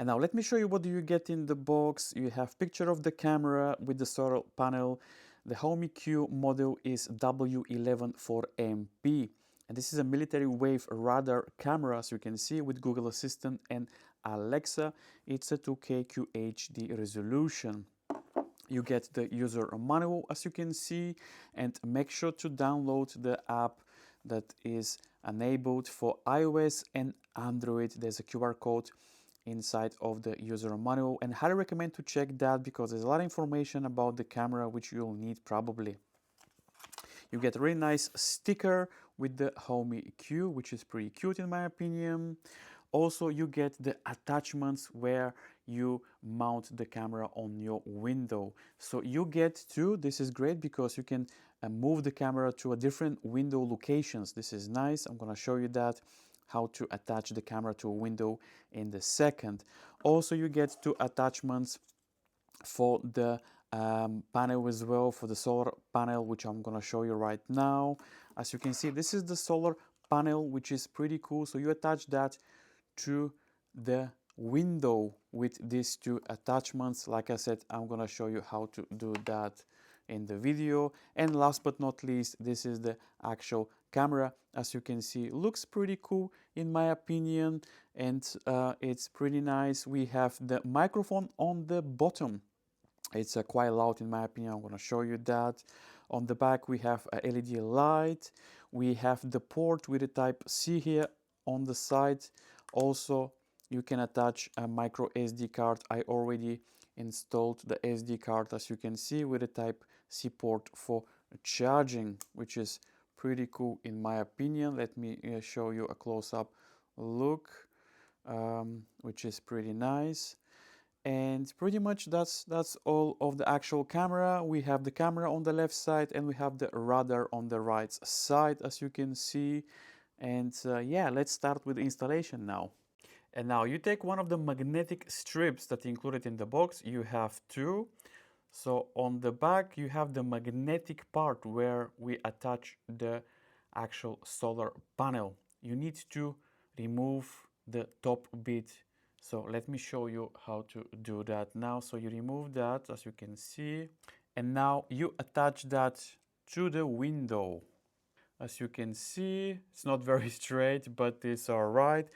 And now let me show you what do you get in the box. You have picture of the camera with the solar panel. The HomiQ model is W11-4MP. And this is a military wave radar camera, as you can see, with Google Assistant and Alexa. It's a 2K QHD resolution. You get the user manual, as you can see, and make sure to download the app that is enabled for iOS and Android. There's a QR code inside of the user manual, and highly recommend to check that because there's a lot of information about the camera which you'll need probably. You get a really nice sticker with the HomiQ, which is pretty cute in my opinion. Also, you get the attachments where you mount the camera on your window. So you get to, this is great because you can move the camera to a different window locations. This is nice. I'm gonna show you that, how to attach the camera to a window in the second. Also, you get two attachments for the panel as well, for the solar panel, which I'm gonna show you right now. As you can see, this is the solar panel, which is pretty cool. So you attach that to the window with these two attachments. Like I said, I'm gonna show you how to do that in the video. And last but not least, this is the actual camera. As you can see, looks pretty cool in my opinion, and it's pretty nice. We have the microphone on the bottom. It's quite loud in my opinion. I'm going to show you that. On the back we have a LED light. We have the port with a type C here on the side. Also, you can attach a micro SD card. I already installed the SD card, as you can see, with a type C port for charging, which is pretty cool in my opinion. Let me show you a close-up look, which is pretty nice. And pretty much that's all of the actual camera. We have the camera on the left side and we have the radar on the right side, as you can see. And yeah, let's start with the installation now. And now you take one of the magnetic strips that included in the box. You have two. So on the back you have the magnetic part where we attach the actual solar panel. You need to remove the top bit. So let me show you how to do that now. So you remove that, as you can see, and now you attach that to the window. As you can see, it's not very straight, but it's all right.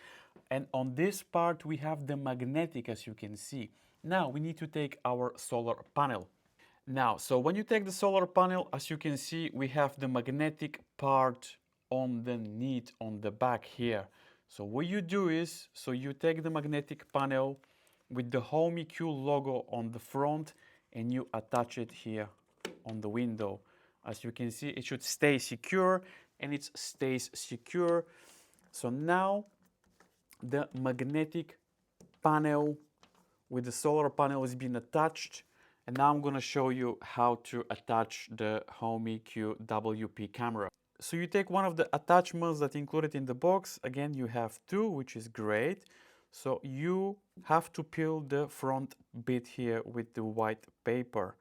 And on this part we have the magnetic, as you can see. Now we need to take our solar panel. Now, so when you take the solar panel, as you can see, we have the magnetic part underneath on the back here. So what you do is, so you take the magnetic panel with the HomiQ logo on the front and you attach it here on the window. As you can see, it should stay secure, and it stays secure. So now the magnetic panel with the solar panel is being attached. And now I'm going to show you how to attach the HomiQ WP camera. So you take one of the attachments that included in the box. Again, you have two, which is great. So you have to peel the front bit here with the white paper.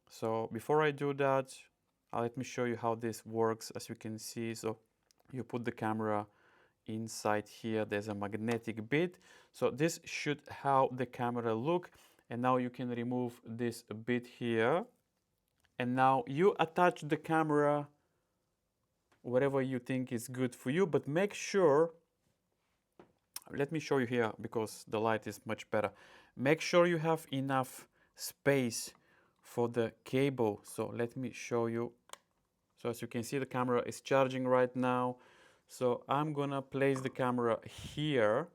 So before I do that, let me show you how this works. As you can see, so you put the camera inside here. There's a magnetic bit. So this should how the camera look. And now you can remove this bit here. And now you attach the camera whatever you think is good for you, but make sure, let me show you here because the light is much better. Make sure you have enough space for the cable. So let me show you. So as you can see, the camera is charging right now. So I'm gonna place the camera here.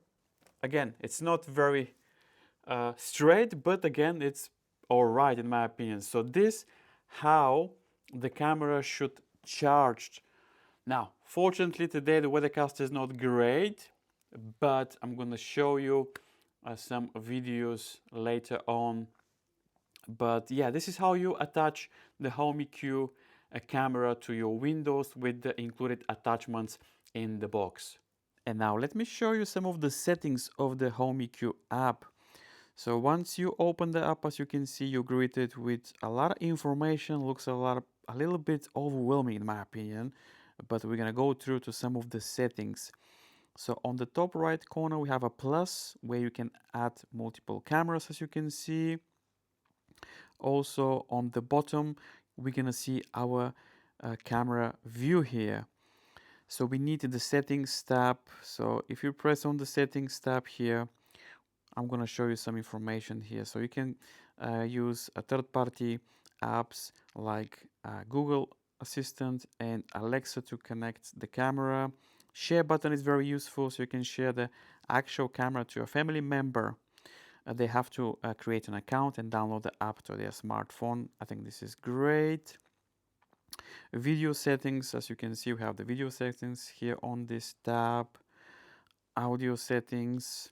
Again, it's not very straight, but again, it's all right in my opinion. So this how the camera should charge. Now, fortunately today the weathercast is not great, but I'm going to show you some videos later on. But yeah, this is how you attach the HomiQ camera to your Windows with the included attachments in the box. And now let me show you some of the settings of the HomiQ app. So once you open the app, as you can see, you're greeted with a lot of information. Looks a little bit overwhelming in my opinion, but we're gonna go through to some of the settings. So on the top right corner, we have a plus where you can add multiple cameras, as you can see. Also on the bottom, we're gonna see our camera view here. So we need the settings tab. So if you press on the settings tab here, I'm gonna show you some information here. So you can use a third-party apps like Google Assistant and Alexa to connect the camera. Share button is very useful, so you can share the actual camera to a family member. They have to create an account and download the app to their smartphone. I think this is great. Video settings, as you can see, we have the video settings here on this tab. Audio settings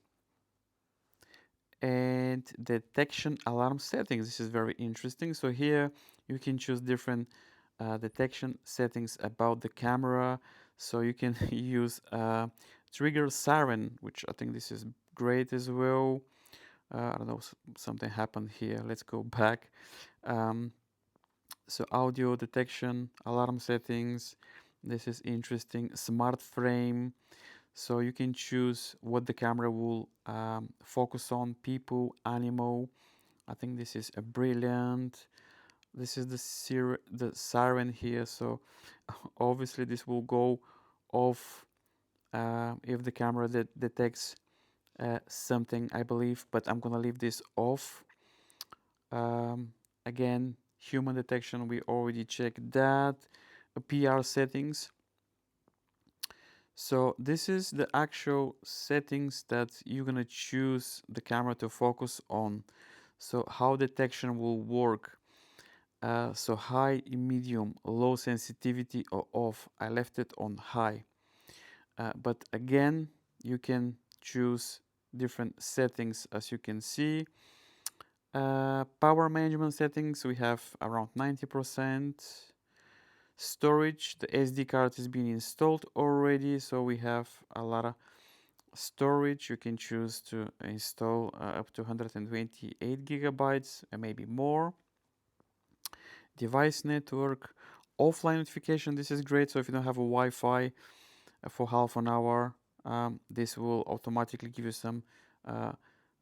and detection alarm settings. This is very interesting. So here you can choose different detection settings about the camera. So you can use trigger siren, which I think this is great as well. I don't know, something happened here. Let's go back. So audio detection, alarm settings. This is interesting. Smart frame. So you can choose what the camera will focus on, people, animal. I think this is a brilliant. This is the siren here. So obviously this will go off if the camera detects something, I believe, but I'm gonna leave this off. Again, human detection, we already checked that. PR settings. So this is the actual settings that you're gonna choose the camera to focus on. So how detection will work. So high, medium, low sensitivity or off. I left it on high. But again, you can choose different settings as you can see. Power management settings, we have around 90%. Storage, the SD card is being installed already, so we have a lot of storage. You can choose to install up to 128 gigabytes and maybe more. Device network, offline notification, this is great. So if you don't have a Wi-Fi for half an hour, this will automatically give you some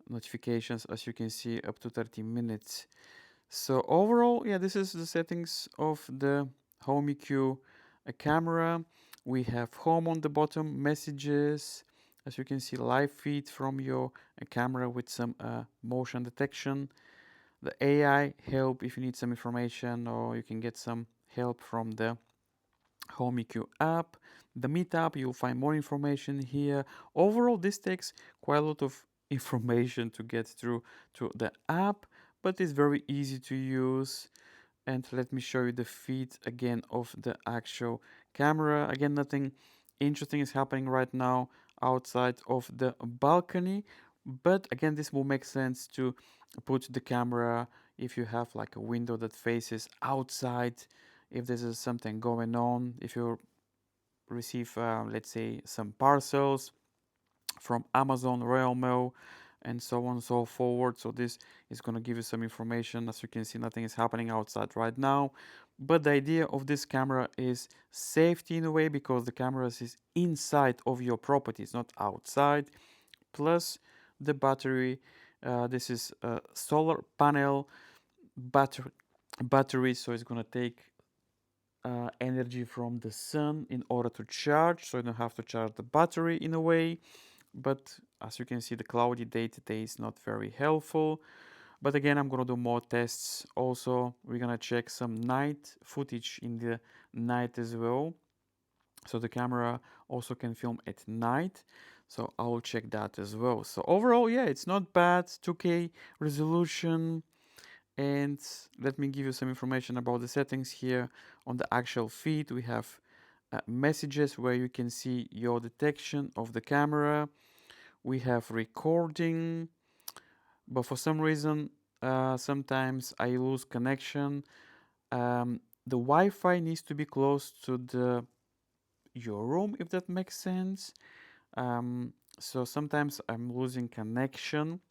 notifications, as you can see, up to 30 minutes. So overall, yeah, this is the settings of the HomiQ camera. We have home on the bottom, messages, as you can see, live feed from your camera with some motion detection. The AI help if you need some information or you can get some help from the HomiQ app. The Meet app, you'll find more information here. Overall, this takes quite a lot of information to get through to the app, but it's very easy to use. And let me show you the feed again of the actual camera. Again, nothing interesting is happening right now outside of the balcony, but again, this will make sense to put the camera if you have like a window that faces outside, if there's something going on, if you receive let's say some parcels from Amazon, Royal Mail, and so on and so forward. So this is going to give you some information. As you can see, nothing is happening outside right now. But the idea of this camera is safety in a way, because the camera is inside of your property, it's not outside. Plus the battery. This is a solar panel battery, so it's going to take energy from the sun in order to charge, so you don't have to charge the battery in a way. But as you can see, the cloudy day today is not very helpful. But again, I'm gonna do more tests. Also, we're gonna check some night footage in the night as well. So the camera also can film at night. So I'll check that as well. So overall, yeah, it's not bad. 2K resolution. And let me give you some information about the settings here. On the actual feed, we have messages where you can see your detection of the camera. We have recording, but for some reason, sometimes I lose connection. The Wi-Fi needs to be close to your room, if that makes sense. So sometimes I'm losing connection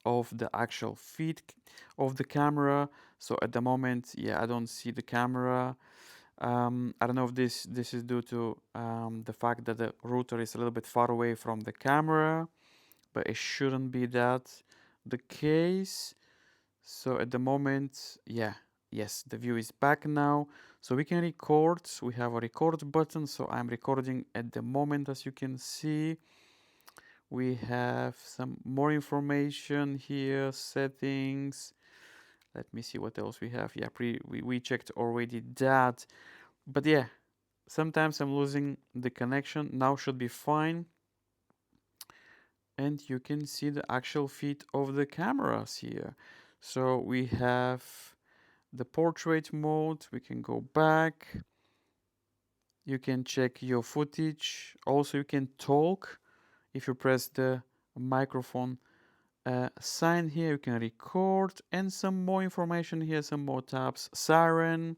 of the actual feed of the camera. So at the moment, yeah, I don't see the camera. I don't know if this is due to the fact that the router is a little bit far away from the camera, but it shouldn't be that the case. So at the moment, yeah, yes, the view is back now. So we can record. We have a record button. So I'm recording at the moment, as you can see. We have some more information here, settings. Let me see what else we have. Yeah, we checked already that. But yeah, sometimes I'm losing the connection. Now should be fine. And you can see the actual feed of the cameras here. So we have the portrait mode. We can go back. You can check your footage. Also, you can talk. If you press the microphone sign here, you can record, and some more information here, some more tabs, siren,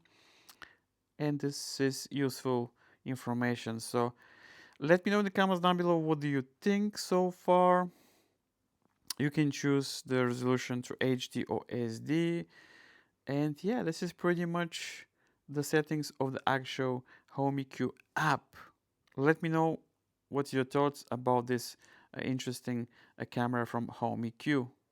and this is useful information. So let me know in the comments down below, what do you think so far? You can choose the resolution to HD or SD. And yeah, this is pretty much the settings of the actual HomiQ app. Let me know what's your thoughts about this interesting camera from HomiQ.